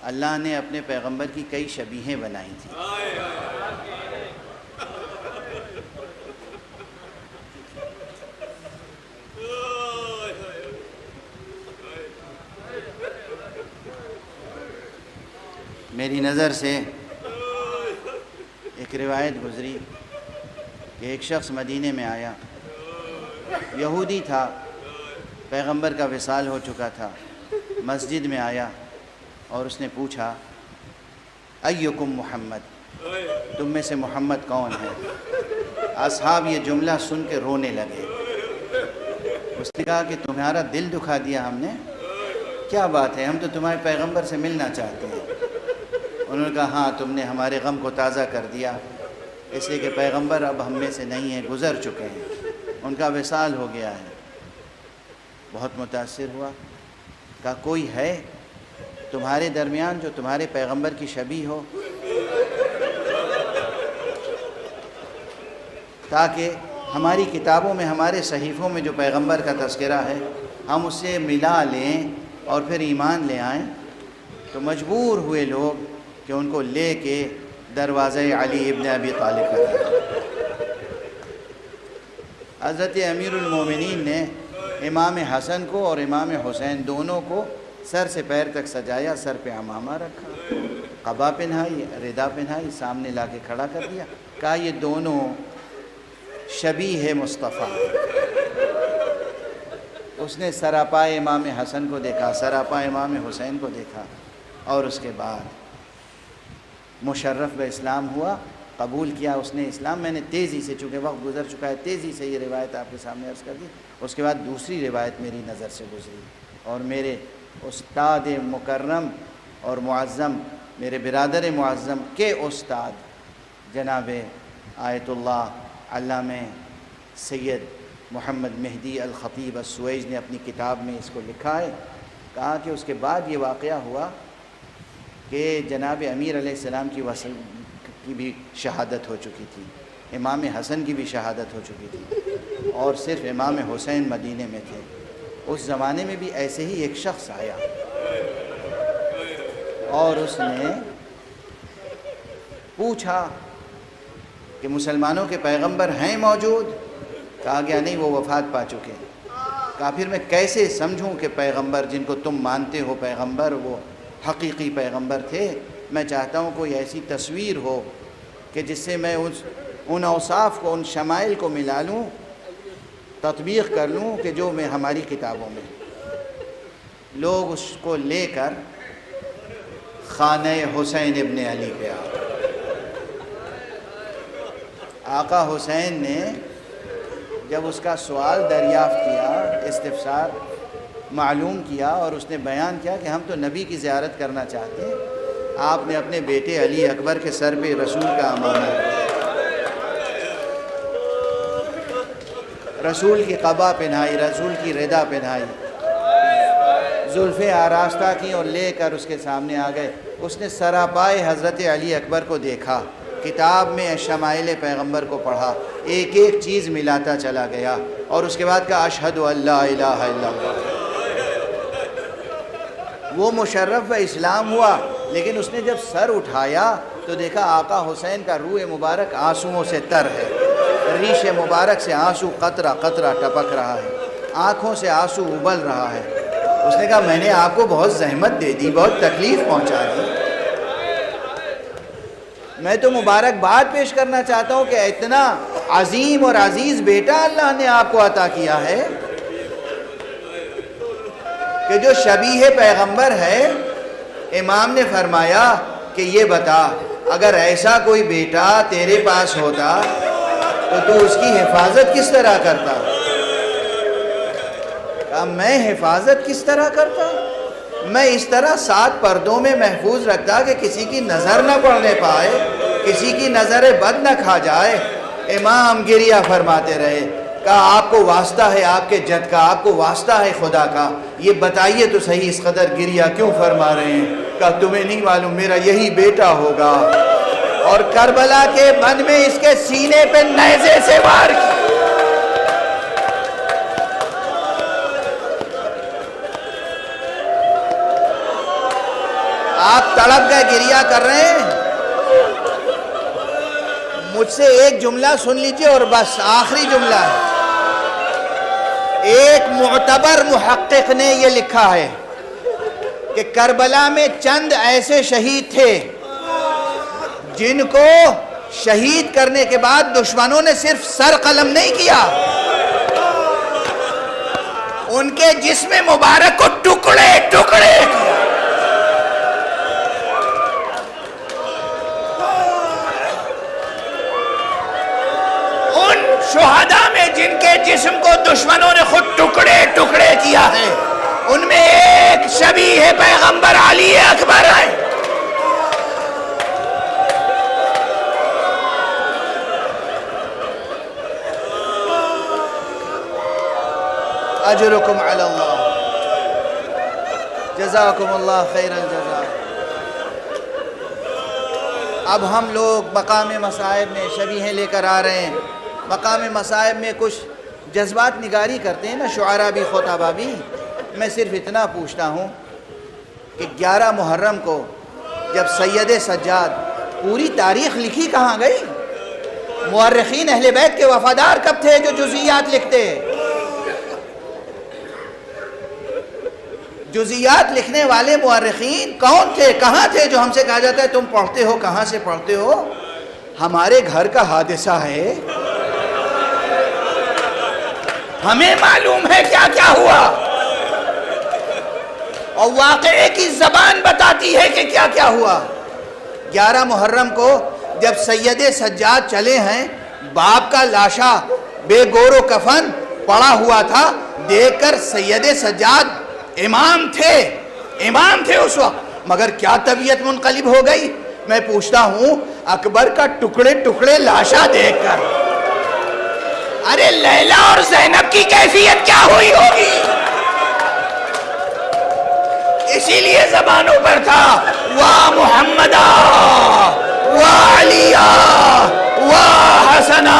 اللہ نے اپنے پیغمبر کی کئی شبیہیں بنائی تھیں۔ میری نظر سے ایک روایت گزری کہ ایک شخص مدینے میں آیا، یہودی تھا، پیغمبر کا وصال ہو چکا تھا، مسجد میں آیا اور اس نے پوچھا ایکم محمد، تم میں سے محمد کون ہے؟ اصحاب یہ جملہ سن کے رونے لگے۔ اس نے کہا کہ تمہارا دل دکھا دیا ہم نے، کیا بات ہے، ہم تو تمہارے پیغمبر سے ملنا چاہتے ہیں۔ انہوں نے کہا ہاں، تم نے ہمارے غم کو تازہ کر دیا، اس لیے کہ پیغمبر اب ہم میں سے نہیں ہیں، گزر چکے ہیں، ان کا وصال ہو گیا ہے۔ بہت متاثر ہوا، کہا کوئی ہے تمہارے درمیان جو تمہارے پیغمبر کی شبیہ ہو، تاکہ ہماری کتابوں میں، ہمارے صحیفوں میں جو پیغمبر کا تذکرہ ہے ہم اسے ملا لیں اور پھر ایمان لے آئیں۔ تو مجبور ہوئے لوگ کہ ان کو لے کے دروازہ علی ابن ابی طالب پر آئے۔ حضرت امیر المومنین نے امام حسن کو اور امام حسین دونوں کو سر سے پیر تک سجایا، سر پہ عمامہ رکھا، قبا پہنائی، ردا پہنائی، سامنے لا کے کھڑا کر دیا، کہا یہ دونوں شبیہ مصطفیٰ۔ اس نے سراپائے امام حسن کو دیکھا، سراپائے امام حسین کو دیکھا، اور اس کے بعد مشرف باسلام ہوا، قبول کیا اس نے اسلام۔ میں نے تیزی سے، چونکہ وقت گزر چکا ہے، تیزی سے یہ روایت آپ کے سامنے عرض کر دی۔ اس کے بعد دوسری روایت میری نظر سے گزری، اور میرے استاد مکرم اور معظم، میرے برادر معظم کے استاد جناب آیت اللہ علامہ سید محمد مہدی الخطیب السویج نے اپنی کتاب میں اس کو لکھا ہے۔ کہا کہ اس کے بعد یہ واقعہ ہوا کہ جناب امیر علیہ السلام کی بھی شہادت ہو چکی تھی، امام حسن کی بھی شہادت ہو چکی تھی، اور صرف امام حسین مدینے میں تھے۔ اس زمانے میں بھی ایسے ہی ایک شخص آیا اور اس نے پوچھا کہ مسلمانوں کے پیغمبر ہیں موجود؟ کہا گیا نہیں، وہ وفات پا چکے۔ کہا پھر میں کیسے سمجھوں کہ پیغمبر جن کو تم مانتے ہو پیغمبر وہ حقیقی پیغمبر تھے؟ میں چاہتا ہوں کوئی ایسی تصویر ہو کہ جس سے میں ان اوصاف کو، ان شمائل کو ملا لوں، تطبیق کر لوں کہ جو میں ہماری کتابوں میں۔ لوگ اس کو لے کر خانہ حسین ابن علی پہ آقا حسین نے جب اس کا سوال دریافت کیا، استفسار معلوم کیا، اور اس نے بیان کیا کہ ہم تو نبی کی زیارت کرنا چاہتے ہیں، آپ نے اپنے بیٹے علی اکبر کے سر پہ رسول کا امامہ رکھا، رسول کی قبا پہنائی، رسول کی ردا پہنائی، زلفیں آراستہ کی اور لے کر اس کے سامنے آ گئے۔ اس نے سراپائے حضرت علی اکبر کو دیکھا، کتاب میں شمائل پیغمبر کو پڑھا، ایک ایک چیز ملاتا چلا گیا، اور اس کے بعد کہا اشہد ان لا الہ الا اللہ۔ وہ مشرف اسلام ہوا، لیکن اس نے جب سر اٹھایا تو دیکھا آقا حسین کا روح مبارک آنسوؤں سے تر ہے، ریش مبارک سے آنسو قطرہ قطرہ ٹپک رہا ہے، آنکھوں سے آنسو ابل رہا ہے۔ اس نے کہا میں نے آپ کو بہت زحمت دے دی، بہت تکلیف پہنچا دی، میں تو مبارکباد پیش کرنا چاہتا ہوں کہ اتنا عظیم اور عزیز بیٹا اللہ نے آپ کو عطا کیا ہے کہ جو شبیہ پیغمبر ہے۔ امام نے فرمایا کہ یہ بتا اگر ایسا کوئی بیٹا تیرے پاس ہوتا تو اس کی حفاظت کس طرح کرتا؟ کہا میں حفاظت کس طرح کرتا؟ میں اس طرح 7 پردوں میں محفوظ رکھتا کہ کسی کی نظر نہ پڑنے پائے، کسی کی نظر بد نہ کھا جائے۔ امام گریہ فرماتے رہے، کہا آپ کو واسطہ ہے آپ کے جد کا، آپ کو واسطہ ہے خدا کا، یہ بتائیے تو صحیح اس قدر گریہ کیوں فرما رہے ہیں؟ کہا تمہیں نہیں معلوم میرا یہی بیٹا ہوگا۔ اور کربلا کے بن میں اس کے سینے پہ نیزے سے وار کیا۔ آپ تڑپ گئے، گریہ کر رہے ہیں. مجھ سے ایک جملہ سن لیجئے اور بس، آخری جملہ ہے. ایک معتبر محقق نے یہ لکھا ہے کہ کربلا میں چند ایسے شہید تھے جن کو شہید کرنے کے بعد دشمنوں نے صرف سر قلم نہیں کیا، ان کے جسم مبارک کو ٹکڑے ٹکڑے کیا. ان شہداء میں جن کے جسم کو دشمنوں نے خود ٹکڑے ٹکڑے کیا ہے، ان میں ایک شبیہ پیغمبر علی اکبر ہے. اجرکم علی اللہ، جزاکم اللہ خیر الجزا. اب ہم لوگ مقام مصائب میں شبیہیں لے کر آ رہے ہیں. مقام مصائب میں کچھ جذبات نگاری کرتے ہیں نا شعراء بھی خطباء بھی. میں صرف اتنا پوچھتا ہوں کہ 11 محرم کو جب سید سجاد، پوری تاریخ لکھی کہاں گئی؟ مورخین اہل بیت کے وفادار کب تھے جو جزئیات لکھتے؟ جزئیات لکھنے والے مورخین کون تھے، کہاں تھے؟ جو ہم سے کہا جاتا ہے تم پڑھتے ہو، کہاں سے پڑھتے ہو؟ ہمارے گھر کا حادثہ ہے، ہمیں معلوم ہے کیا کیا ہوا، اور واقعے کی زبان بتاتی ہے کہ کیا کیا ہوا. 11 محرم کو جب سید سجاد چلے ہیں، باپ کا لاشا بے گور و کفن پڑا ہوا تھا، دیکھ کر سید سجاد امام تھے اس وقت، مگر کیا طبیعت منقلب ہو گئی. میں پوچھتا ہوں اکبر کا ٹکڑے ٹکڑے لاشا دیکھ کر، ارے لیلا اور زینب کی کیفیت کیا ہوئی ہوگی؟ اسی لیے زبانوں پر تھا وا محمدا وا علیہ وا حسنا